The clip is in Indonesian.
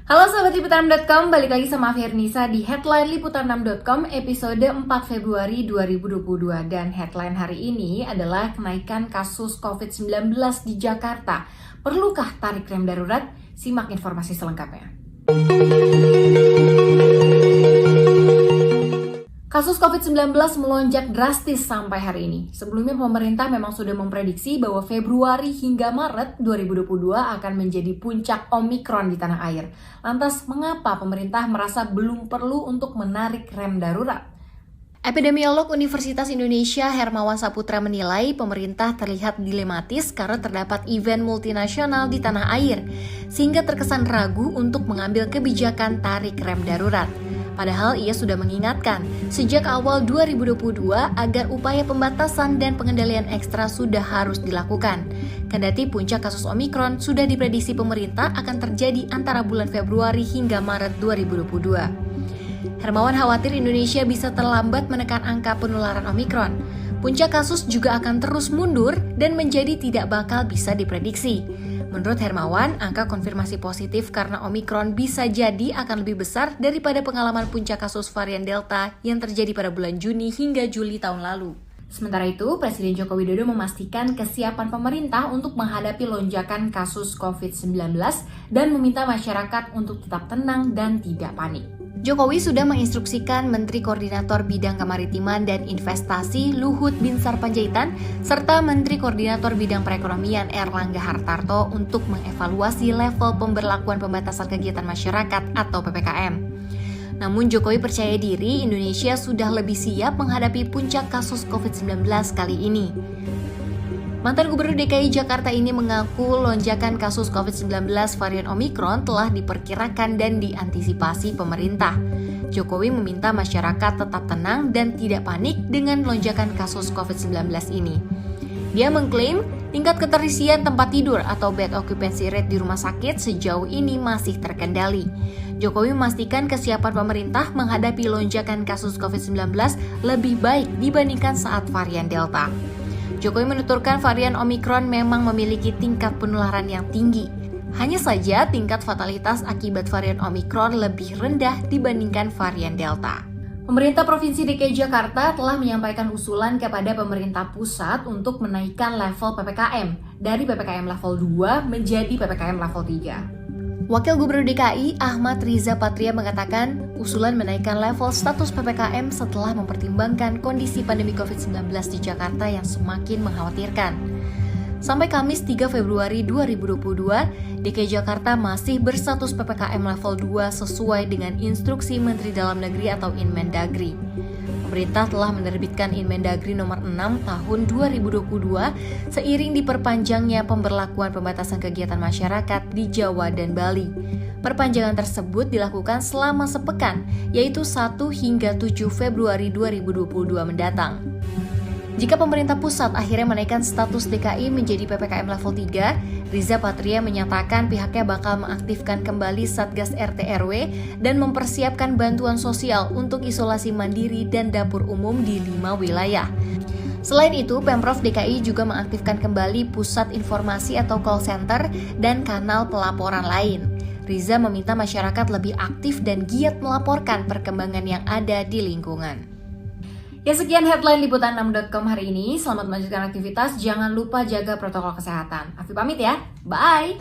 Halo Sobat Liputan6.com, balik lagi sama Firnisa di Headline Liputan6.com episode 4 Februari 2022. Dan headline hari ini adalah kenaikan kasus COVID-19 di Jakarta. Perlukah tarik rem darurat? Simak informasi selengkapnya. Kasus COVID-19 melonjak drastis sampai hari ini. Sebelumnya pemerintah memang sudah memprediksi bahwa Februari hingga Maret 2022 akan menjadi puncak Omikron di tanah air. Lantas, mengapa pemerintah merasa belum perlu untuk menarik rem darurat? Epidemiolog Universitas Indonesia Hermawan Saputra menilai pemerintah terlihat dilematis karena terdapat event multinasional di tanah air, sehingga terkesan ragu untuk mengambil kebijakan tarik rem darurat. Padahal ia sudah mengingatkan sejak awal 2022 agar upaya pembatasan dan pengendalian ekstra sudah harus dilakukan. Kendati puncak kasus Omikron sudah diprediksi pemerintah akan terjadi antara bulan Februari hingga Maret 2022. Hermawan khawatir Indonesia bisa terlambat menekan angka penularan Omikron. Puncak kasus juga akan terus mundur dan menjadi tidak bakal bisa diprediksi. Menurut Hermawan, angka konfirmasi positif karena Omikron bisa jadi akan lebih besar daripada pengalaman puncak kasus varian Delta yang terjadi pada bulan Juni hingga Juli tahun lalu. Sementara itu, Presiden Joko Widodo memastikan kesiapan pemerintah untuk menghadapi lonjakan kasus COVID-19 dan meminta masyarakat untuk tetap tenang dan tidak panik. Jokowi sudah menginstruksikan Menteri Koordinator Bidang Kemaritiman dan Investasi Luhut Binsar Panjaitan serta Menteri Koordinator Bidang Perekonomian Erlangga Hartarto untuk mengevaluasi level pemberlakuan pembatasan kegiatan masyarakat atau PPKM. Namun Jokowi percaya diri Indonesia sudah lebih siap menghadapi puncak kasus COVID-19 kali ini. Mantan Gubernur DKI Jakarta ini mengaku lonjakan kasus COVID-19 varian Omikron telah diperkirakan dan diantisipasi pemerintah. Jokowi meminta masyarakat tetap tenang dan tidak panik dengan lonjakan kasus COVID-19 ini. Dia mengklaim tingkat keterisian tempat tidur atau bed occupancy rate di rumah sakit sejauh ini masih terkendali. Jokowi memastikan kesiapan pemerintah menghadapi lonjakan kasus COVID-19 lebih baik dibandingkan saat varian Delta. Jokowi menuturkan varian Omikron memang memiliki tingkat penularan yang tinggi. Hanya saja tingkat fatalitas akibat varian Omikron lebih rendah dibandingkan varian Delta. Pemerintah Provinsi DKI Jakarta telah menyampaikan usulan kepada pemerintah pusat untuk menaikkan level PPKM dari PPKM level 2 menjadi PPKM level 3. Wakil Gubernur DKI Ahmad Riza Patria mengatakan usulan menaikkan level status PPKM setelah mempertimbangkan kondisi pandemi COVID-19 di Jakarta yang semakin mengkhawatirkan. Sampai Kamis 3 Februari 2022, DKI Jakarta masih berstatus PPKM level 2 sesuai dengan instruksi Menteri Dalam Negeri atau Inmendagri. Pemerintah telah menerbitkan Inmendagri nomor 6 tahun 2022 seiring diperpanjangnya pemberlakuan pembatasan kegiatan masyarakat di Jawa dan Bali. Perpanjangan tersebut dilakukan selama sepekan, yaitu 1 hingga 7 Februari 2022 mendatang. Jika pemerintah pusat akhirnya menaikkan status DKI menjadi PPKM level 3, Riza Patria menyatakan pihaknya bakal mengaktifkan kembali Satgas RT/RW dan mempersiapkan bantuan sosial untuk isolasi mandiri dan dapur umum di 5 wilayah. Selain itu, Pemprov DKI juga mengaktifkan kembali pusat informasi atau call center dan kanal pelaporan lain. Riza meminta masyarakat lebih aktif dan giat melaporkan perkembangan yang ada di lingkungan. Ya, sekian headline Liputan6.com hari ini. Selamat melanjutkan aktivitas. Jangan lupa jaga protokol kesehatan. Afi pamit ya. Bye!